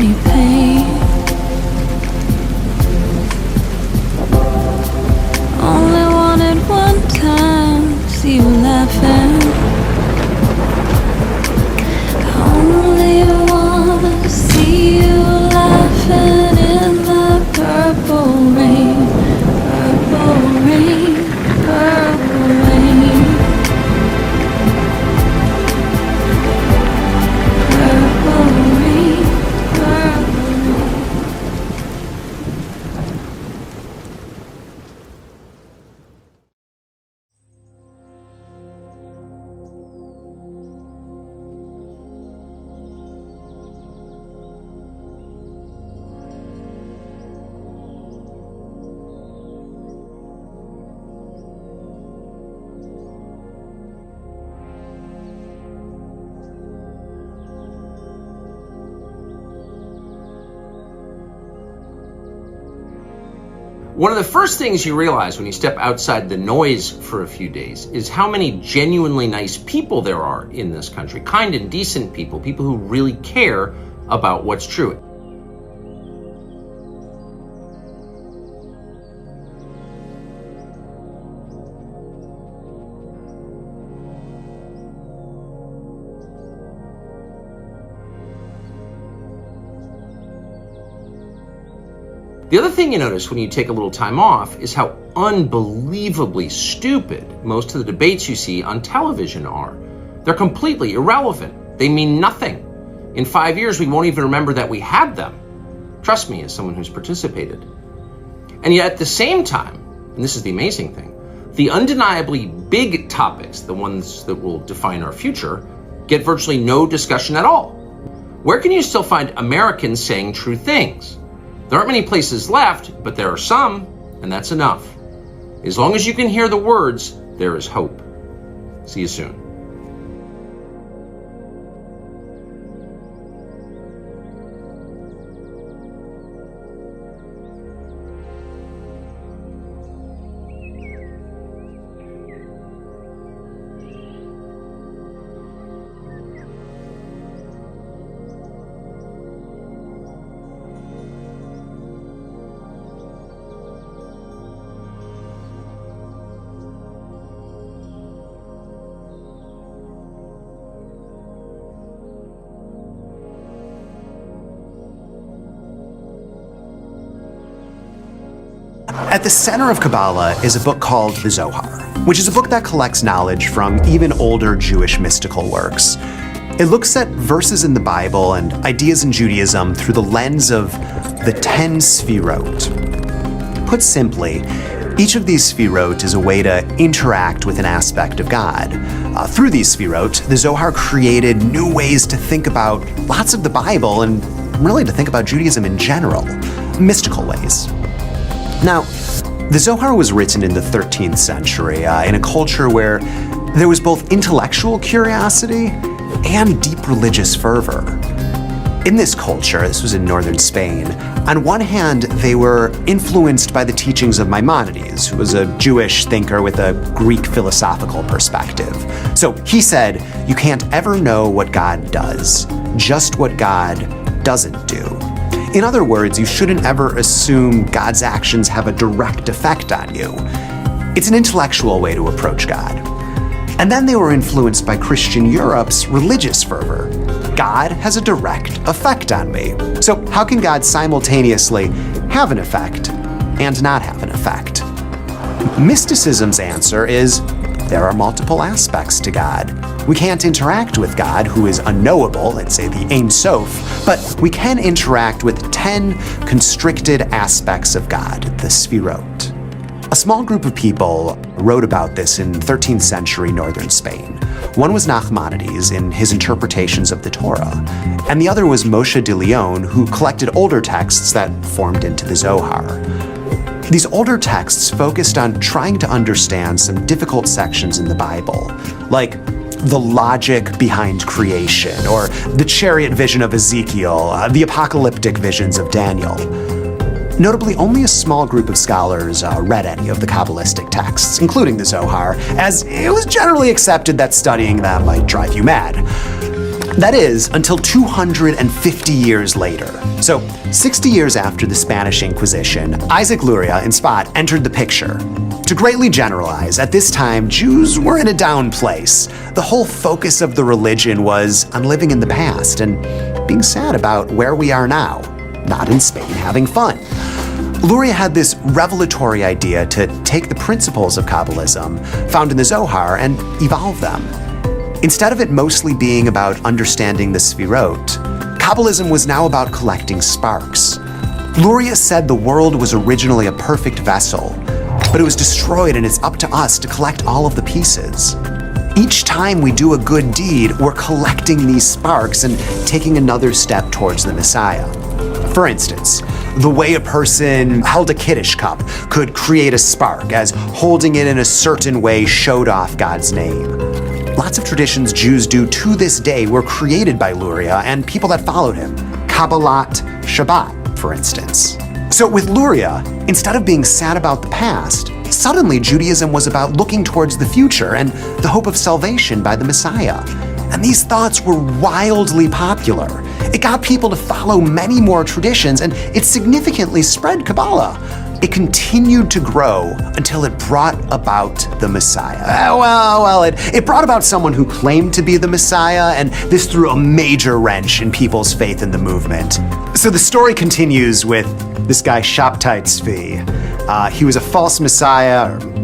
any pain. Only wanted one time to see you laughing. Only wanna see you laughing in the purple rain, purple rain, purple rain, purple rain, purple rain. One of the first things you realize when you step outside the noise for a few days is how many genuinely nice people there are in this country. Kind and decent people, people who really care about what's true. The other thing you notice when you take a little time off is how unbelievably stupid most of the debates you see on television are. They're completely irrelevant. They mean nothing. In 5 years, we won't even remember that we had them. Trust me, as someone who's participated. And yet at the same time, and this is the amazing thing, the undeniably big topics, the ones that will define our future, get virtually no discussion at all. Where can you still find Americans saying true things? There aren't many places left, but there are some, and that's enough. As long as you can hear the words, there is hope. See you soon. At the center of Kabbalah is a book called the Zohar, which is a book that collects knowledge from even older Jewish mystical works. It looks at verses in the Bible and ideas in Judaism through the lens of the 10 Sfirot. Put simply, each of these Sfirot is a way to interact with an aspect of God. Through these Sfirot, the Zohar created new ways to think about lots of the Bible and really to think about Judaism in general, mystical ways. Now, the Zohar was written in the 13th century in a culture where there was both intellectual curiosity and deep religious fervor. In this culture, this was in northern Spain, on one hand, they were influenced by the teachings of Maimonides, who was a Jewish thinker with a Greek philosophical perspective. So he said, you can't ever know what God does, just what God doesn't do. In other words, you shouldn't ever assume God's actions have a direct effect on you. It's an intellectual way to approach God. And then they were influenced by Christian Europe's religious fervor. God has a direct effect on me. So how can God simultaneously have an effect and not have an effect? Mysticism's answer is there are multiple aspects to God. We can't interact with God, who is unknowable, let's say the Ein Sof, but we can interact with 10 constricted aspects of God, the Sfirot. A small group of people wrote about this in 13th century northern Spain. One was Nachmanides in his interpretations of the Torah, and the other was Moshe de Leon, who collected older texts that formed into the Zohar. These older texts focused on trying to understand some difficult sections in the Bible, like the logic behind creation, or the chariot vision of Ezekiel, the apocalyptic visions of Daniel. Notably, only a small group of scholars read any of the Kabbalistic texts, including the Zohar, as it was generally accepted that studying them might drive you mad. That is, until 250 years later. So, 60 years after the Spanish Inquisition, Isaac Luria and Spot entered the picture. To greatly generalize, at this time, Jews were in a down place. The whole focus of the religion was on living in the past and being sad about where we are now, not in Spain having fun. Luria had this revelatory idea to take the principles of Kabbalism found in the Zohar and evolve them. Instead of it mostly being about understanding the Sfirot, Kabbalism was now about collecting sparks. Luria said the world was originally a perfect vessel, but it was destroyed and it's up to us to collect all of the pieces. Each time we do a good deed, we're collecting these sparks and taking another step towards the Messiah. For instance, the way a person held a Kiddush cup could create a spark, as holding it in a certain way showed off God's name. Lots of traditions Jews do to this day were created by Luria and people that followed him. Kabbalat Shabbat, for instance. So with Luria, instead of being sad about the past, suddenly Judaism was about looking towards the future and the hope of salvation by the Messiah. And these thoughts were wildly popular. It got people to follow many more traditions, and it significantly spread Kabbalah. It continued to grow until it brought about the Messiah. It brought about someone who claimed to be the Messiah, and this threw a major wrench in people's faith in the movement. So the story continues with this guy Shabtai Tzvi. He was a false Messiah, or